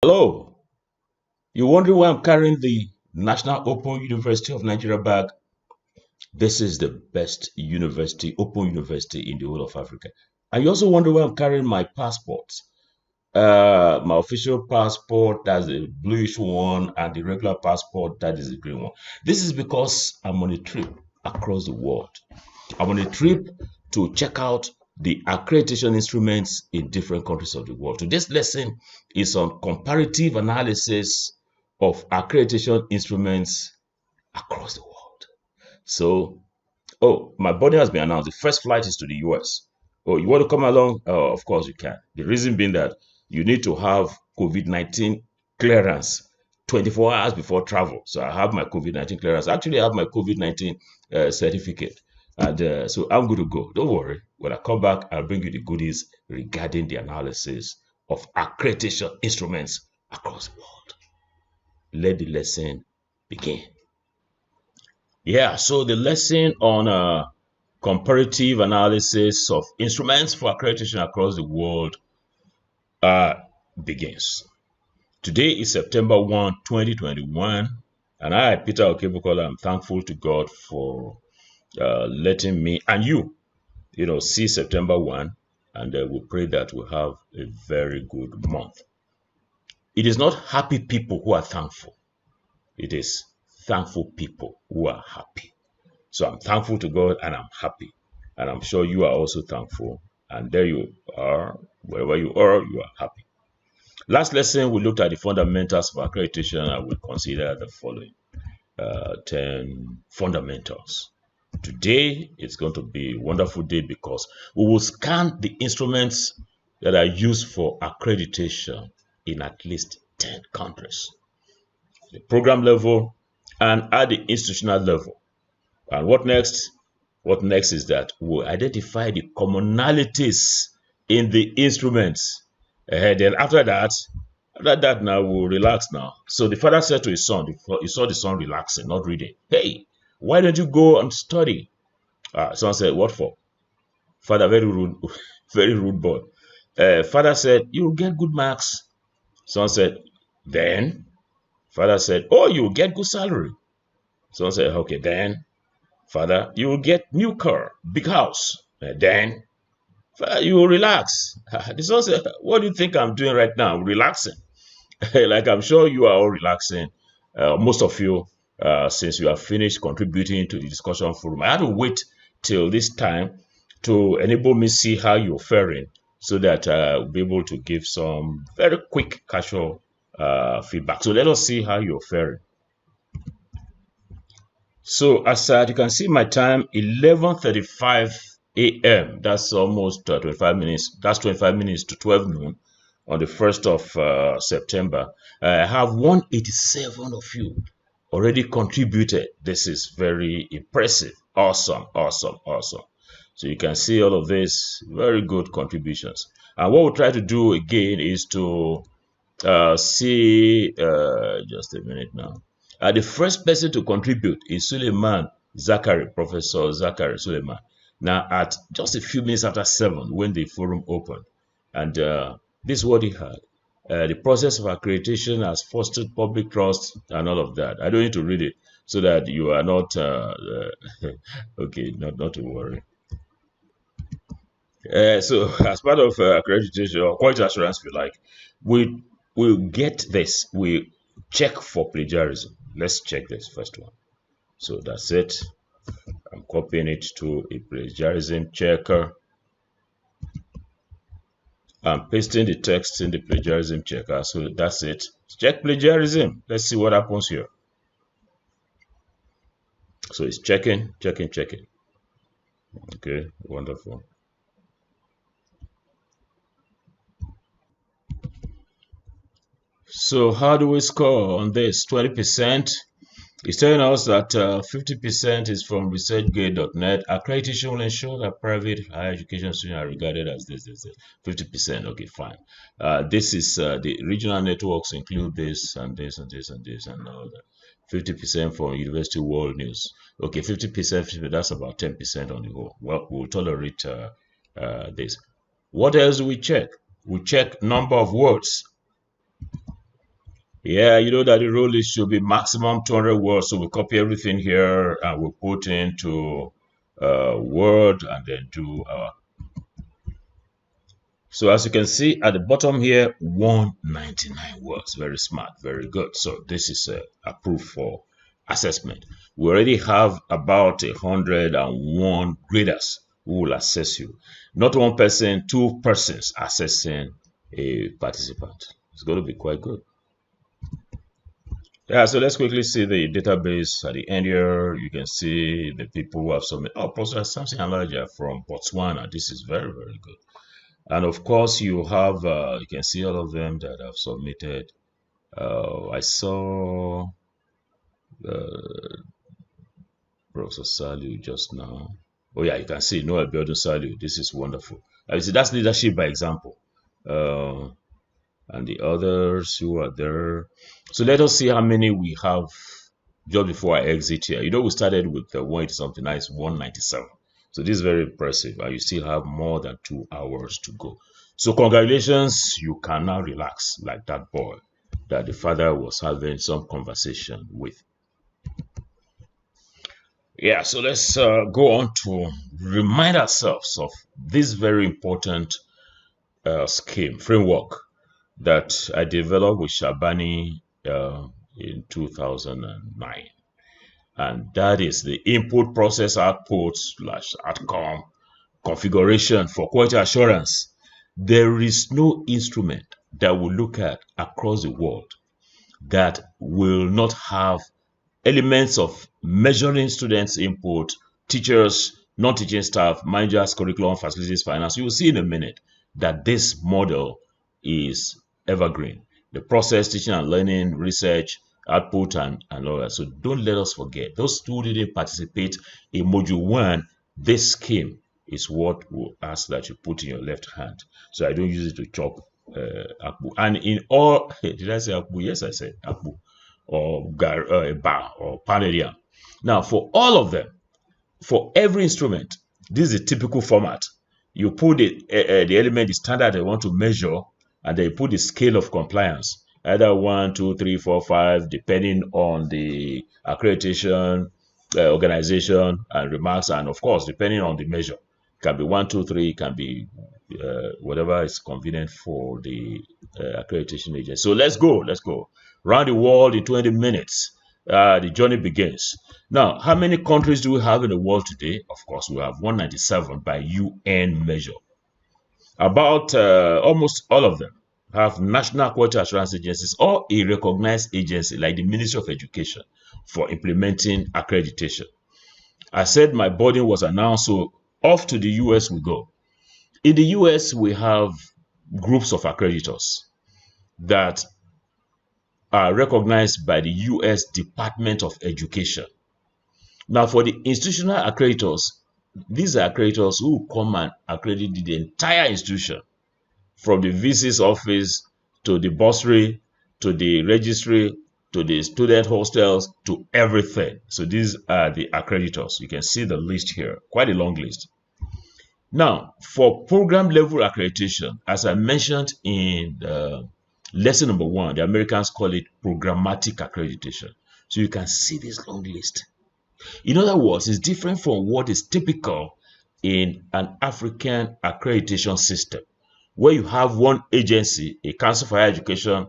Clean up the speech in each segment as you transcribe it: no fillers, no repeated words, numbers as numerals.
Hello, you wondering why I'm carrying the National Open University of Nigeria bag? This is the best university, open university in the whole of Africa. And you also wonder why I'm carrying my passport. My official passport, that's the bluish one, and the regular passport, that is the green one. This is because I'm on a trip across the world. I'm on a trip to check out the accreditation instruments in different countries of the world. Today's lesson is on comparative analysis of accreditation instruments across the world. So, my body has been announced. The first flight is to the US. Oh, you want to come along? Of course you can. The reason being that you need to have COVID-19 clearance 24 hours before travel. So I have my COVID-19 clearance. Actually, I have my COVID-19 certificate. And so I'm good to go. Don't worry. When I come back, I'll bring you the goodies regarding the analysis of accreditation instruments across the world. Let the lesson begin. Yeah, so the lesson on comparative analysis of instruments for accreditation across the world begins. Today is September 1, 2021, and I, Peter Okebukola, am thankful to God for letting me and you see September 1, and we pray that we have a very good month. It is not happy people who are thankful. It is thankful people who are happy. So I'm thankful to God and I'm happy. And I'm sure you are also thankful. And there you are, wherever you are happy. Last lesson, we looked at the fundamentals of accreditation and we consider the following 10 fundamentals. Today, it's going to be a wonderful day because we will scan the instruments that are used for accreditation in at least 10 countries. The program level and at the institutional level. And what next? What next is that we'll identify the commonalities in the instruments. Then after that now we'll relax now. So the father said to his son, he saw the son relaxing, not reading. Hey, why don't you go and study? Son said, what for? Father, very rude boy. Father said, you'll get good marks. Son said, then? Father said, oh, you'll get good salary. Son said, okay, then? Father, you will get new car, big house. Then, Father, you will relax. The son said, what do you think I'm doing right now? I'm relaxing. Like I'm sure you are all relaxing. Most of you, since you have finished contributing to the discussion forum. I had to wait till this time to enable me see how you're faring so that I'll be able to give some very quick casual feedback. So let us see how you're faring. So as you can see my time, 11:35 a.m. That's almost 25 minutes. That's 25 minutes to 12 noon on the 1st of September. I have 187 of you already contributed. This is very impressive. Awesome. So you can see all of this, very good contributions. And what we'll try to do again is to see, just a minute now. The first person to contribute is Suleiman Zachary, Professor Zachary Suleiman. Now, at just a few minutes after 7, when the forum opened, and this is what he had. The process of accreditation has fostered public trust and all of that. I don't need to read it so that you are not, okay, not to worry. So, as part of accreditation or quality assurance, if you like, we'll get this. We check for plagiarism. Let's check this first one. So that's it. I'm copying it to a plagiarism checker. I'm pasting the text in the plagiarism checker. So that's it. Check plagiarism. Let's see what happens here. So it's checking. Okay, wonderful. So how do we score on this? 20%. It's telling us that 50% is from researchgate.net. Accreditation will ensure that private higher education students are regarded as this. 50%, okay, fine. This is the regional networks include this and this and this and this and all that. 50% from University World News. Okay, 50%, that's about 10% on the whole. Well, we'll tolerate this. What else do we check? We check number of words. Yeah, you know that the rule is should be maximum 200 words. So we copy everything here and we put into Word and then do our. So as you can see at the bottom here, 199 words. Very smart, very good. So this is approved for assessment. We already have about 101 graders who will assess you. Not one person, two persons assessing a participant. It's going to be quite good. Yeah, so let's quickly see the database at the end here. You can see the people who have submitted. Oh, Professor Samson Elijah from Botswana. This is very, very good. And of course, you have, you can see all of them that have submitted. I saw Professor Salu just now. Oh, yeah, you can see Noah Biodun Salu. This is wonderful. You see, that's leadership by example. And the others who are there. So let us see how many we have just before I exit here. You know, we started with 180 something, now it's 197. So this is very impressive. And you still have more than 2 hours to go. So congratulations, you can now relax like that boy that the father was having some conversation with. Yeah, so let's go on to remind ourselves of this very important scheme, framework that I developed with Shabani in 2009. And that is the input, process, output / outcome configuration for quality assurance. There is no instrument that we look at across the world that will not have elements of measuring students' input, teachers, non-teaching staff, managers, curriculum, facilities, finance. You will see in a minute that this model is evergreen. The process, teaching and learning, research, output, and all that. So don't let us forget. Those who didn't participate in Module 1, this scheme is what we'll ask that you put in your left hand. So I don't use it to chop akpu. And in all, did I say akpu? Yes, I said akpu. Or bar or panelia. Now, for all of them, for every instrument, this is a typical format. You put the element, the standard they want to measure, and they put the scale of compliance, either 1, 2, 3, 4, 5, depending on the accreditation, organization, and remarks, and of course, depending on the measure. It can be 1, 2, 3, it can be whatever is convenient for the accreditation agency. So let's go. Round the world in 20 minutes. The journey begins. Now, how many countries do we have in the world today? Of course, we have 197 by UN measure. About almost all of them have national quality assurance agencies or a recognized agency like the Ministry of Education for implementing accreditation. I said my boarding was announced, so off to the US we go. In the US, we have groups of accreditors that are recognized by the US Department of Education. Now, for the institutional accreditors, these are accreditors who come and accredit the entire institution, from the VC's office to the bursary, to the registry, to the student hostels, to everything. So these are the accreditors. You can see the list here, quite a long list. Now, for program level accreditation, as I mentioned in lesson number 1, the Americans call it programmatic accreditation. So you can see this long list. In other words, it's different from what is typical in an African accreditation system, where you have one agency, a Council for Higher Education,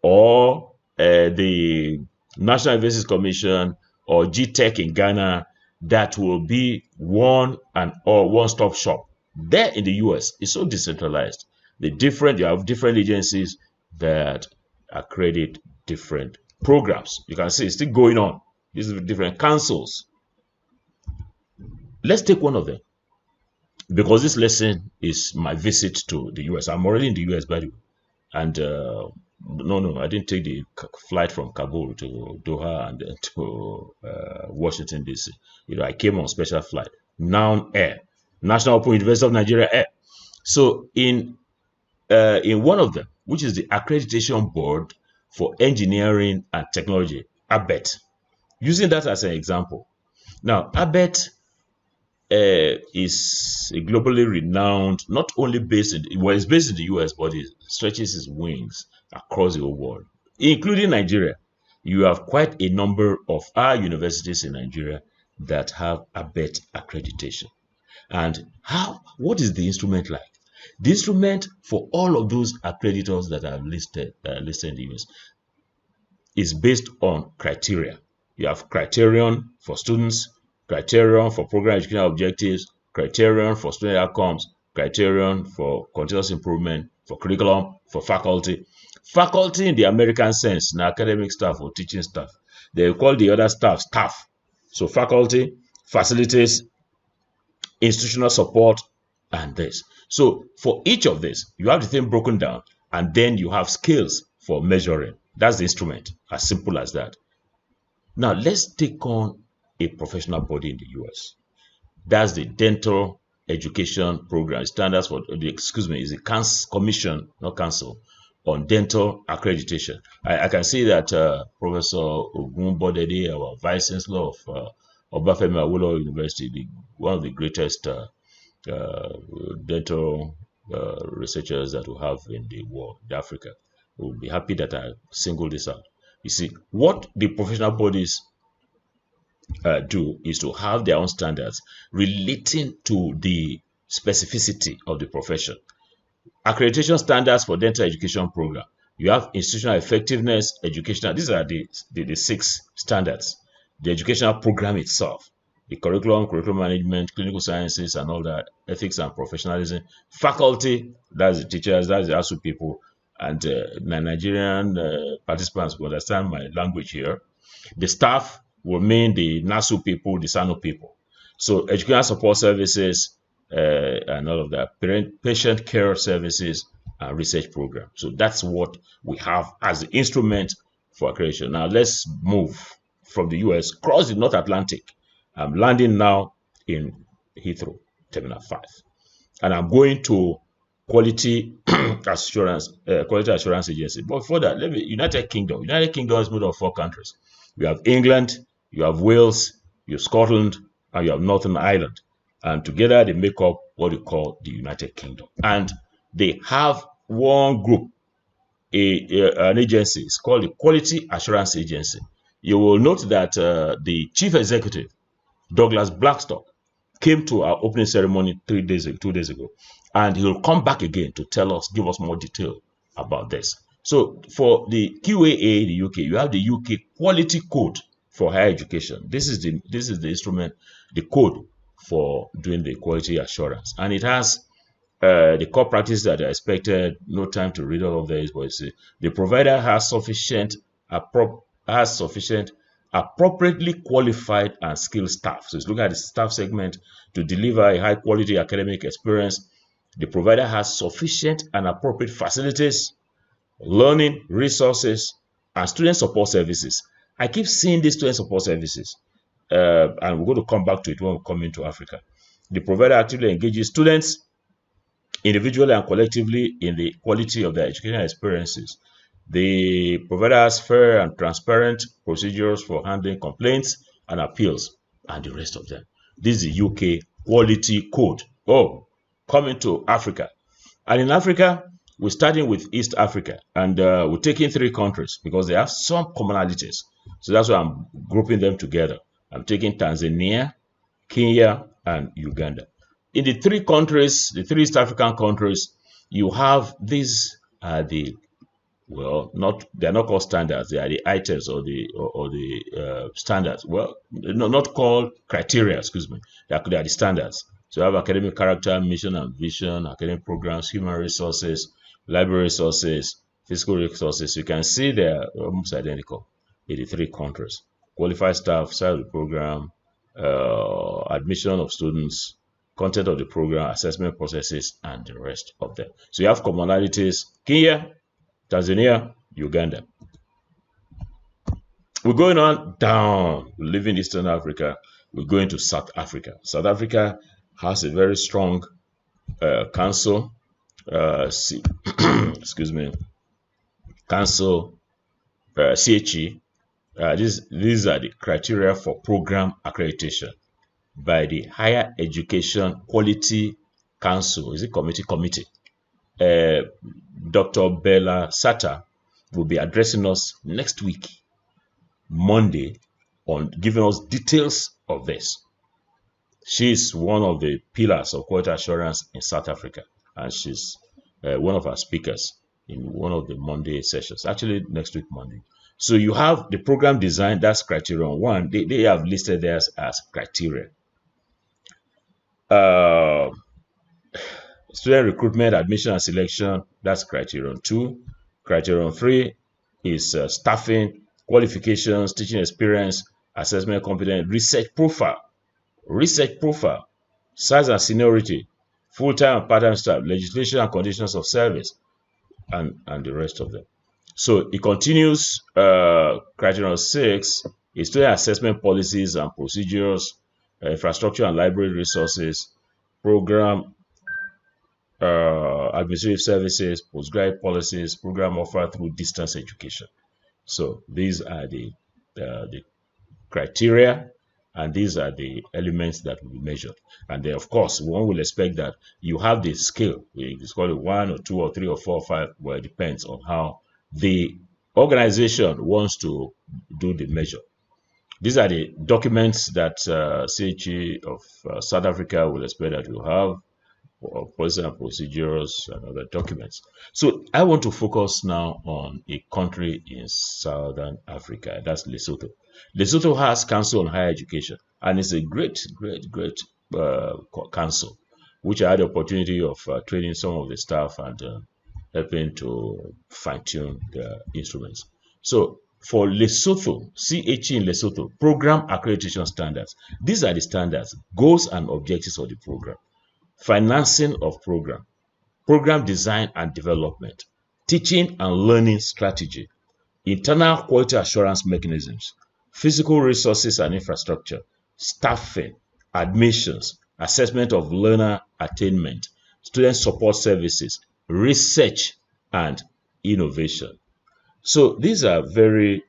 or the National Universities Commission, or GTech in Ghana, that will be one-stop shop. There in the US, it's so decentralized. You have different agencies that accredit different programs. You can see it's still going on. These are different councils. Let's take one of them, because this lesson is my visit to the US. I'm already in the US, by the way. And no, I didn't take the flight from Kabul to Doha and then to Washington, D.C. I came on special flight. Noun Air, National Open University of Nigeria Air. So in one of them, which is the Accreditation Board for Engineering and Technology, ABET, using that as an example. Now, ABET is a globally renowned, not only it's based in the US, but it stretches its wings across the whole world. including Nigeria. You have quite a number of our universities in Nigeria that have ABET accreditation. And what is the instrument like? The instrument for all of those accreditors that are listed in the US is based on criteria. You have criterion for students, criterion for program educational objectives, criterion for student outcomes, criterion for continuous improvement, for curriculum, for faculty. Faculty in the American sense, now academic staff or teaching staff. They call the other staff. So faculty, facilities, institutional support, and this. So for each of this, you have the thing broken down, and then you have scales for measuring. That's the instrument, as simple as that. Now let's take on a professional body in the US. That's the Dental Education Program Standards for is the Commission, not Council, on Dental Accreditation. I can see that Professor Ogunbodede, our Vice Chancellor of Obafemi Awolowo University, one of the greatest dental researchers that we have in the world, in Africa, will be happy that I singled this out. You see, what the professional bodies do is to have their own standards relating to the specificity of the profession. Accreditation standards for dental education program. You have institutional effectiveness, educational. These are the 6 standards. The educational program itself, the curriculum management, clinical sciences, and all that, ethics and professionalism. Faculty, that's the teachers, that's the ASU people, and Nigerian participants will understand my language here. The staff will mean the NASU people, the SANU people. So educational support services and all of that, patient care services, and research program. So that's what we have as the instrument for accreditation. Now let's move from the US, cross the North Atlantic. I'm landing now in Heathrow, Terminal 5. And I'm going to Quality Assurance Agency. But before that, United Kingdom. United Kingdom is made of 4 countries. You have England, you have Wales, you have Scotland, and you have Northern Ireland. And together they make up what we call the United Kingdom. And they have one group, an agency. It's called the Quality Assurance Agency. You will note that the chief executive, Douglas Blackstock, came to our opening ceremony 2 days ago, and he will come back again to give us more detail about this. So for the QAA in the UK, you have the UK Quality Code for Higher Education. This is the instrument, the code for doing the quality assurance, and it has the core practices that are expected. No time to read all of this, but the provider has sufficient appropriately qualified and skilled staff. So it's looking at the staff segment to deliver a high quality academic experience. The provider has sufficient and appropriate facilities, learning resources, and student support services. I keep seeing these student support services, and we're going to come back to it when we come into Africa. The provider actively engages students individually and collectively in the quality of their educational experiences. The provider has fair and transparent procedures for handling complaints and appeals, and the rest of them. This is the UK Quality Code. Coming to Africa. And in Africa, we're starting with East Africa, and we're taking 3 countries because they have some commonalities. So that's why I'm grouping them together. I'm taking Tanzania, Kenya, and Uganda. In the 3 countries, the 3 East African countries, you have these they're not called standards. They are the items or the standards. Well, not called criteria. Excuse me. They are the standards. So you have academic character, mission and vision, academic programs, human resources, library resources, physical resources. You can see they're almost identical in the 3 countries. Qualified staff, size of the program, admission of students, content of the program, assessment processes, and the rest of them. So you have commonalities: Kenya, Tanzania, Uganda. We're going on down. We're leaving Eastern Africa. We're going to South Africa. South Africa has a very strong council. Excuse me. Council, CHE. These are the criteria for program accreditation by the Higher Education Quality Council. Is it committee? Dr. Bella Sata will be addressing us next week, Monday, on giving us details of this. She's one of the pillars of quality assurance in South Africa, and she's one of our speakers in one of the Monday sessions, actually next week Monday. So you have the program design, that's criterion 1. They have listed theirs as criteria. Student recruitment, admission and selection, that's criterion 2. Criterion 3 is staffing, qualifications, teaching experience, assessment competence, research profile, size and seniority, full-time and part-time staff, legislation and conditions of service, and the rest of them. So it continues. Criterion 6 is student assessment policies and procedures, infrastructure and library resources, program administrative services, postgraduate policies, program offered through distance education. So these are the criteria, and these are the elements that will be measured. And then, of course, one will expect that you have the scale. It's called 1 or 2 or 3 or 4 or 5. Well, it depends on how the organization wants to do the measure. These are the documents that CHE of South Africa will expect that you have, policies and procedures and other documents. So I want to focus now on a country in Southern Africa. That's Lesotho. Lesotho has Council on Higher Education, and it's a great council, which I had the opportunity of training some of the staff and helping to fine-tune the instruments. So for Lesotho, CHE in Lesotho, Program Accreditation Standards. These are the standards, goals and objectives of the program. Financing of program design and development, teaching and learning strategy, internal quality assurance mechanisms, physical resources and infrastructure, staffing, admissions, assessment of learner attainment, student support services, research and innovation. So these are very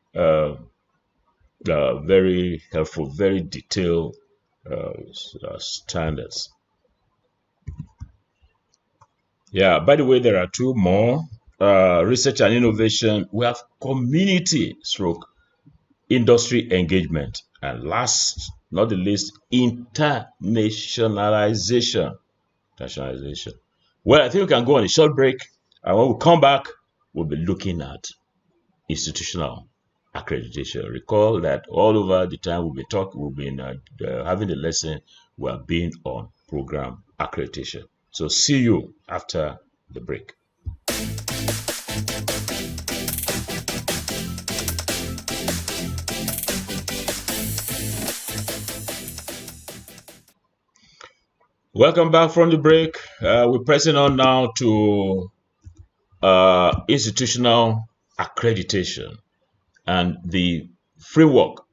helpful, very detailed standards. Yeah, by the way, there are 2 more. Research and innovation. We have community / industry engagement. And last, not the least, internationalization. Well, I think we can go on a short break. And when we come back, we'll be looking at institutional accreditation. Recall that all over the time we've been having the lesson, we have been on program accreditation. So see you after the break. Welcome back from the break. We're pressing on now to institutional accreditation and the framework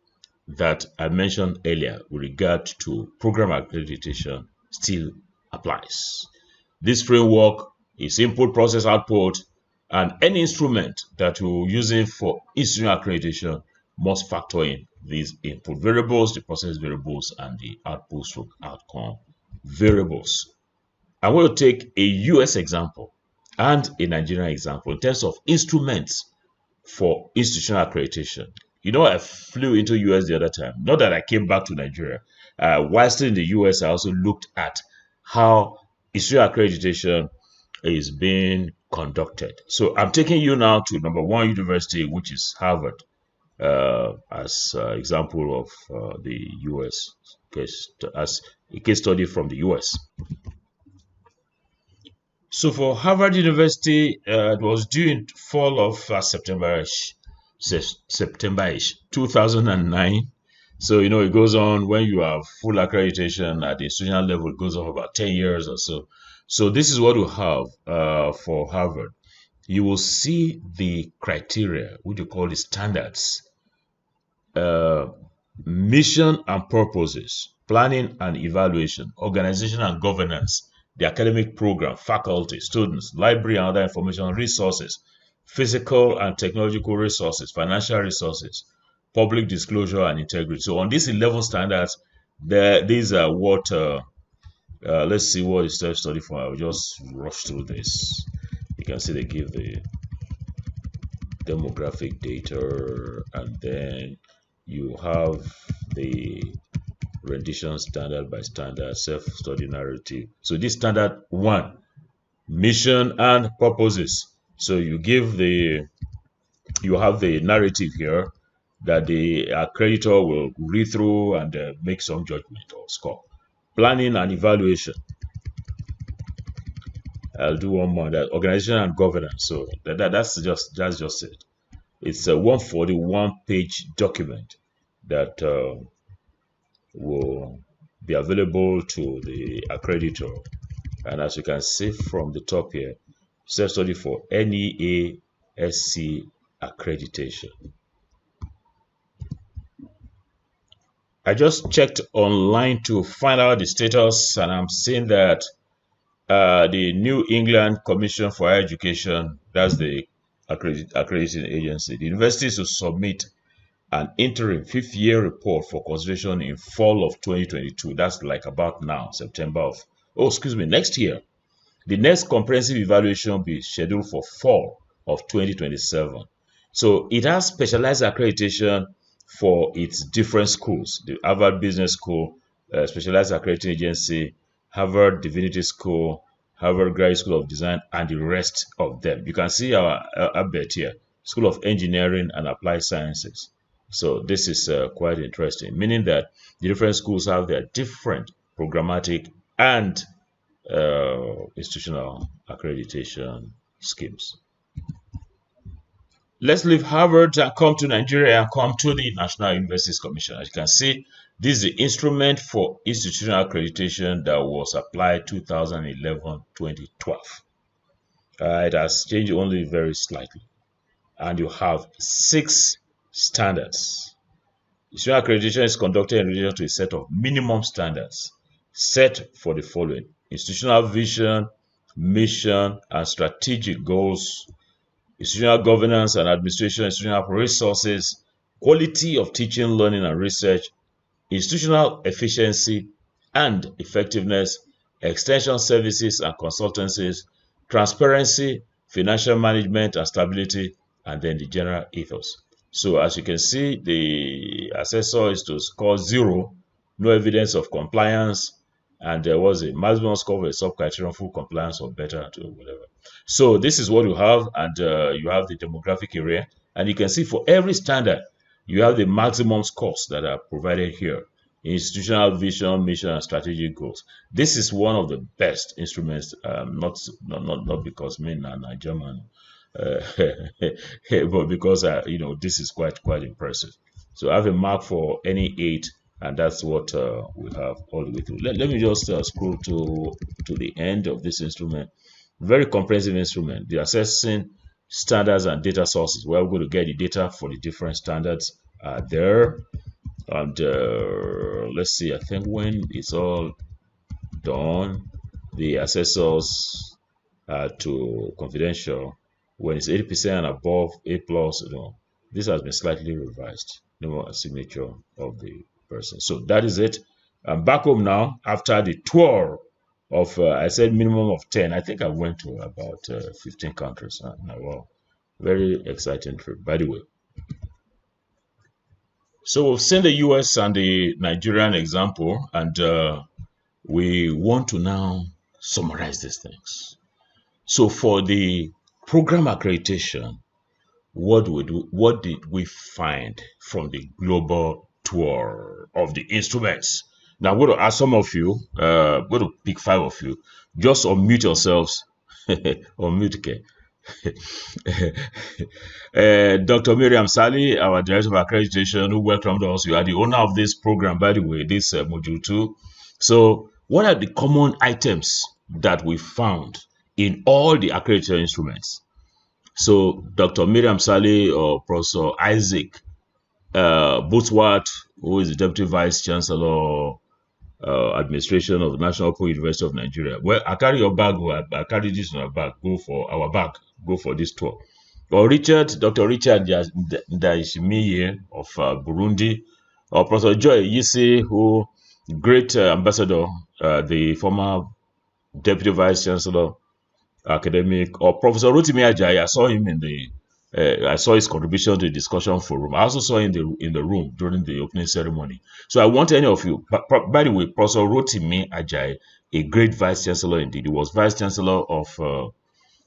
that I mentioned earlier with regard to program accreditation still applies. This framework is input, process, output, and any instrument that you're using for institutional accreditation must factor in these input variables, the process variables, and the output / outcome variables. I want to take a US example and a Nigerian example in terms of instruments for institutional accreditation. You know, I flew into US the other time. Not that I came back to Nigeria. While still in the US, I also looked at how institutional accreditation is being conducted. So I'm taking you now to number 1 university, which is Harvard, as example of the US case, as a case study from the US. So for Harvard University, it was due in fall of September-ish, 2009. So, you know, it goes on when you have full accreditation at the institutional level, it goes on for about 10 years or so. So this is what we have for Harvard. You will see the criteria, which you call the standards, mission and purposes, planning and evaluation, organization and governance, the academic program, faculty, students, library and other information resources, physical and technological resources, financial resources, public disclosure and integrity. So on these 11 standards, these are what, let's see what is self-study for. I'll just rush through this. You can see they give the demographic data, and then you have the rendition standard by standard, self-study narrative. So this standard 1, mission and purposes. So you have the narrative here that the accreditor will read through and make some judgment or score. Planning and evaluation. I'll do one more. That organization and governance. So that's just it. It's a 141-page document that will be available to the accreditor. And as you can see from the top here, self-study for NEASC accreditation. I just checked online to find out the status, and I'm seeing that the New England Commission for Higher Education, that's the accrediting agency, the universities will submit an interim 5th-year report for consideration in fall of 2022. That's like about now, next year. The next comprehensive evaluation will be scheduled for fall of 2027. So it has specialized accreditation for its different schools. The Harvard Business School, Specialized Accrediting Agency, Harvard Divinity School, Harvard Graduate School of Design, and the rest of them. You can see our ABET here, School of Engineering and Applied Sciences. So this is quite interesting, meaning that the different schools have their different programmatic and institutional accreditation schemes. Let's leave Harvard and come to Nigeria and come to the National Universities Commission. As you can see, this is the instrument for institutional accreditation that was applied 2011-2012. It has changed only very slightly. And you have 6 standards. Institutional accreditation is conducted in relation to a set of minimum standards set for the following: institutional vision, mission, and strategic goals, institutional governance and administration, institutional resources, quality of teaching, learning, and research, institutional efficiency and effectiveness, extension services and consultancies, transparency, financial management and stability, and then the general ethos. So as you can see, the assessor is to score 0, no evidence of compliance, and there was a maximum score for a sub-criterion, full compliance or better to whatever. So this is what you have, and you have the demographic area, and you can see for every standard, you have the maximum scores that are provided here. Institutional vision, mission, and strategic goals. This is one of the best instruments, not because me and I German, but because this is quite impressive. So I have a mark for any 8, and that's what we have all the way through. Let me just scroll to the end of this instrument. Very comprehensive instrument. The assessing standards and data sources. We're going to get the data for the different standards there. And let's see, I think when it's all done, the assessors to confidential, when it's 80% and above, A+, this has been slightly revised. No signature of the person. So that is it. I'm back home now after the tour of, I said minimum of 10. I think I went to about 15 countries. Wow, very exciting trip, by the way. So we've seen the US and the Nigerian example, and we want to now summarize these things. So for the program accreditation, what did we find from the global tour of the instruments? Now I'm going to ask some of you, I'm going to pick 5 of you, just unmute yourselves, unmute, okay. Dr. Miriam Sally, our Director of Accreditation, who welcomed us. You are the owner of this program, by the way, this module 2. So what are the common items that we found in all the accreditation instruments? So Dr. Miriam Sally or Professor Isaac Boothwart, who is the Deputy Vice Chancellor Administration of the National Open University of Nigeria. Well, I carry your bag, I carry this on our bag, go for our bag, go for this tour. Or Dr. Richard Ndayishimiye of Burundi, or Professor Joy Yisi, who great ambassador, the former Deputy Vice Chancellor Academic, or Professor Rotimi Ajayi. I saw him in the I saw his contribution to the discussion forum. I also saw him in the room during the opening ceremony. So I want any of you, by the way, Professor Rotimi Ajayi, a great vice chancellor indeed. He was vice chancellor of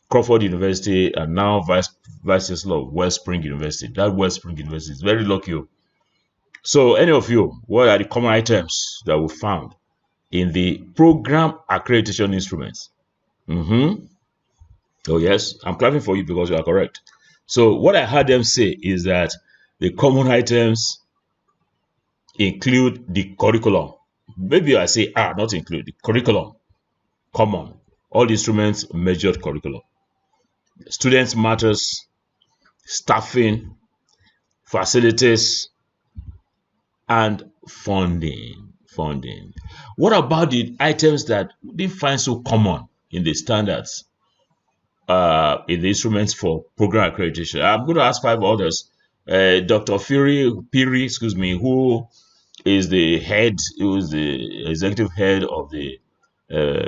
Crawford University and now vice chancellor of Wellspring University. That Wellspring University is very lucky. So any of you, what are the common items that we found in the program accreditation instruments? Oh yes, I'm clapping for you because you are correct. So what I heard them say is that the common items include the curriculum. Maybe I say not include the curriculum. Common. All the instruments measured curriculum. Students matters, staffing, facilities, and funding. What about the items that we didn't find so common in the standards, in the instruments for program accreditation? I'm going to ask 5 others. Dr. Piri, who is the executive head of the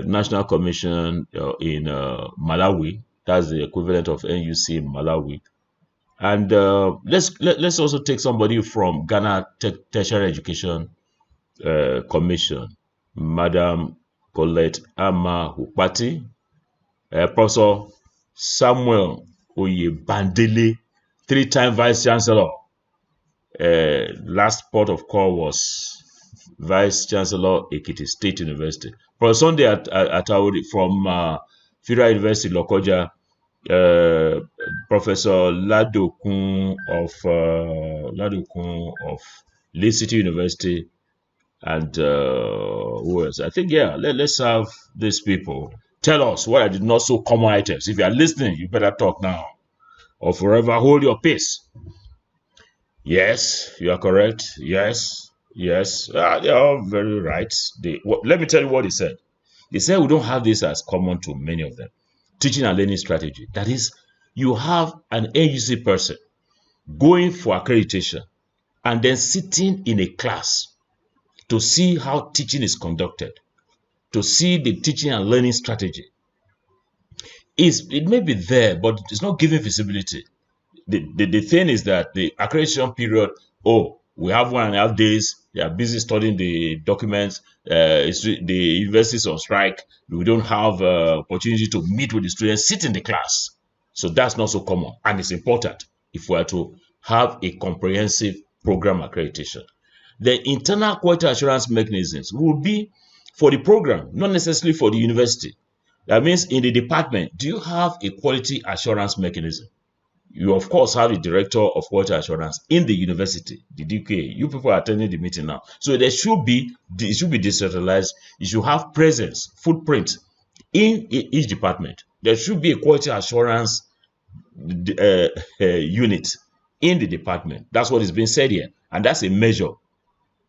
National Commission in Malawi. That's the equivalent of NUC in Malawi. And let's also take somebody from Ghana Tertiary Education Commission, Madam Colette Ama Hupati, Professor Samuel Oyebandele, 3-time Vice Chancellor. Last port of call was Vice Chancellor Ekiti State University. Professor Sunday Ataori from Federal University Lokoja, Professor Ladokun of Lee City University, and who else? I think, yeah, let's have these people tell us what are the not so common items. If you are listening, you better talk now or forever hold your peace. Yes, you are correct. Yes. They are all very right. Let me tell you what he said. He said we don't have this as common to many of them. Teaching and learning strategy. That is, you have an AUC person going for accreditation and then sitting in a class to see how teaching is conducted, to see the teaching and learning strategy. It may be there, but it's not giving visibility. The thing is that the accreditation period, we have 1.5 days, they are busy studying the documents, the universities on strike, we don't have opportunity to meet with the students, sit in the class. So that's not so common, and it's important if we are to have a comprehensive program accreditation. The internal quality assurance mechanisms will be for the program, not necessarily for the university. That means in the department, do you have a quality assurance mechanism? You, of course, have the director of quality assurance in the university, the DQA. You people are attending the meeting now. So it should be decentralized. You should have presence, footprint in each department. There should be a quality assurance unit in the department. That's what is being said here. And that's a measure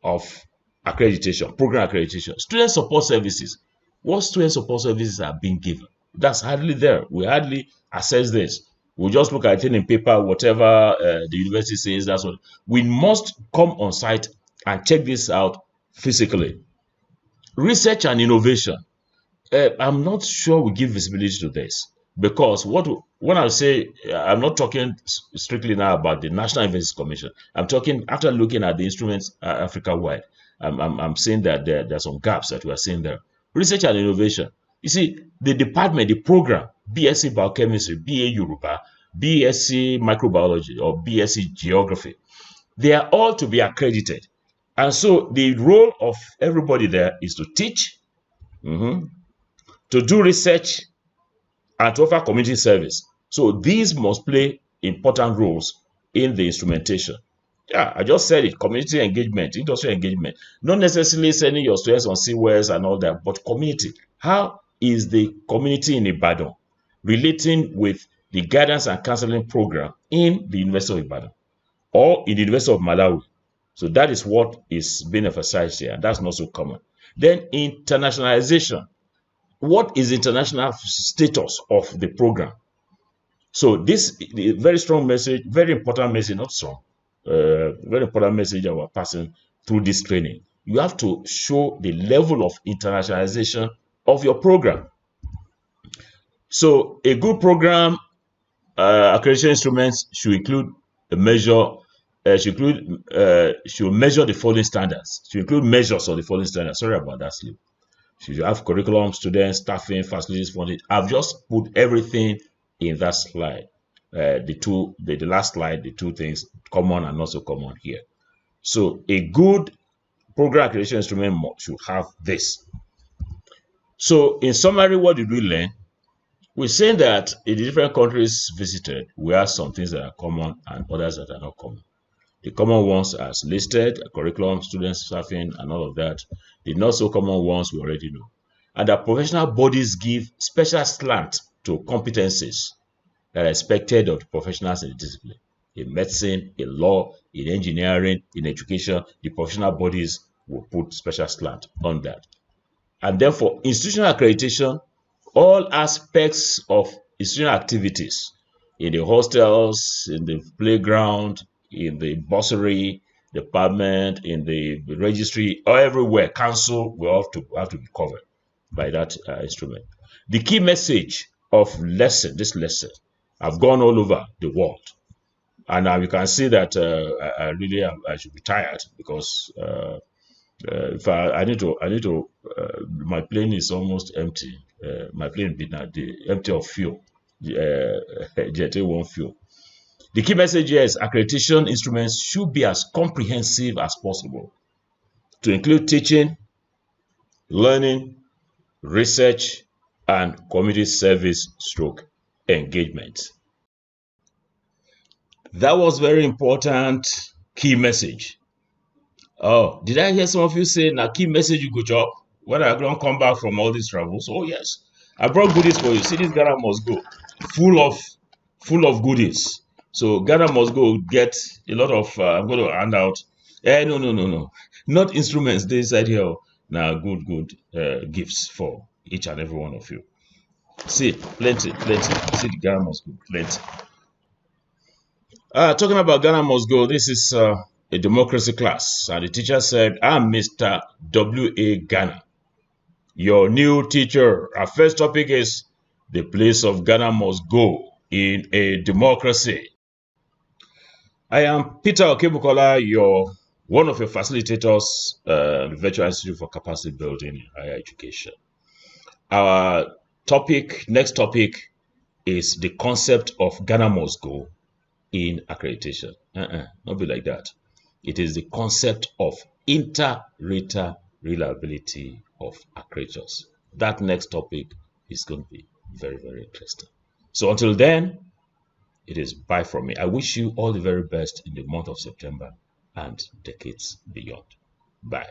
of accreditation, program accreditation. Student support services. What student support services are being given? That's hardly there. We hardly assess this. We just look at it in paper, whatever the university says, that's what. We must come on site and check this out physically. Research and innovation. I'm not sure we give visibility to this, because when I say, I'm not talking strictly now about the National Universities Commission. I'm talking after looking at the instruments Africa-wide. I'm saying that there are some gaps that we are seeing there. Research and innovation. You see, the department, the program, BSc Biochemistry, BA Yoruba, BSc Microbiology, or BSc Geography, they are all to be accredited. And so the role of everybody there is to teach, to do research, and to offer community service. So these must play important roles in the instrumentation. Yeah, I just said it, community engagement, industry engagement, not necessarily sending your students on seawares and all that, but community. How is the community in Ibadan relating with the guidance and counseling program in the University of Ibadan or in the University of Malawi? So that is what is being emphasized here, and that's not so common. Then internationalization. What is international status of the program? So this is a very strong message, very important message, not strong, very important message that we're passing through this training. You have to show the level of internationalization of your program. So a good program accreditation instruments should include a measure. Should measure the following standards. Should include measures of the following standards. Sorry about that slip. Should you have curriculum, students, staffing, facilities, funding? I've just put everything in that slide. The last slide, the two things, common and not so common here. So a good program accreditation instrument should have this. So in summary, what did we learn? We're saying that in the different countries visited, we have some things that are common and others that are not common. The common ones as listed, curriculum, students, staffing, and all of that. The not so common ones we already know. And that professional bodies give special slant to competencies that are expected of the professionals in the discipline. In medicine, in law, in engineering, in education, the professional bodies will put special slant on that. And therefore, institutional accreditation, all aspects of institutional activities in the hostels, in the playground, in the bursary department, in the registry, or everywhere, council will have to be covered by that instrument. The key message of this lesson, I've gone all over the world, and now you can see that I should be tired because if I need to. My plane is almost empty. My plane be now empty of fuel. Jet A1 fuel. The key message here is accreditation instruments should be as comprehensive as possible to include teaching, learning, research, and community service / engagement. That was very important key message. Oh, did I hear some of you say, now key message you go job when I don't come back from all these travels? Oh yes, I brought goodies for you. See, this Ghana must go, full of goodies. So Ghana must go get a lot of. I'm going to hand out. No, not instruments. They said here now good gifts for each and every one of you. See, plenty. See, the Ghana must go, plenty. Talking about Ghana must go. This is a democracy class, and the teacher said, I'm Mr. W.A. Ghana, your new teacher. Our first topic is the place of Ghana must go in a democracy. I am Peter Okebukola, one of your facilitators, the Virtual Institute for Capacity Building in Higher Education. Our next topic is the concept of Ghana must go in accreditation. Not be like that. It is the concept of inter-rater reliability of accreditors. That next topic is going to be very, very interesting. So until then, it is bye from me. I wish you all the very best in the month of September and decades beyond. Bye.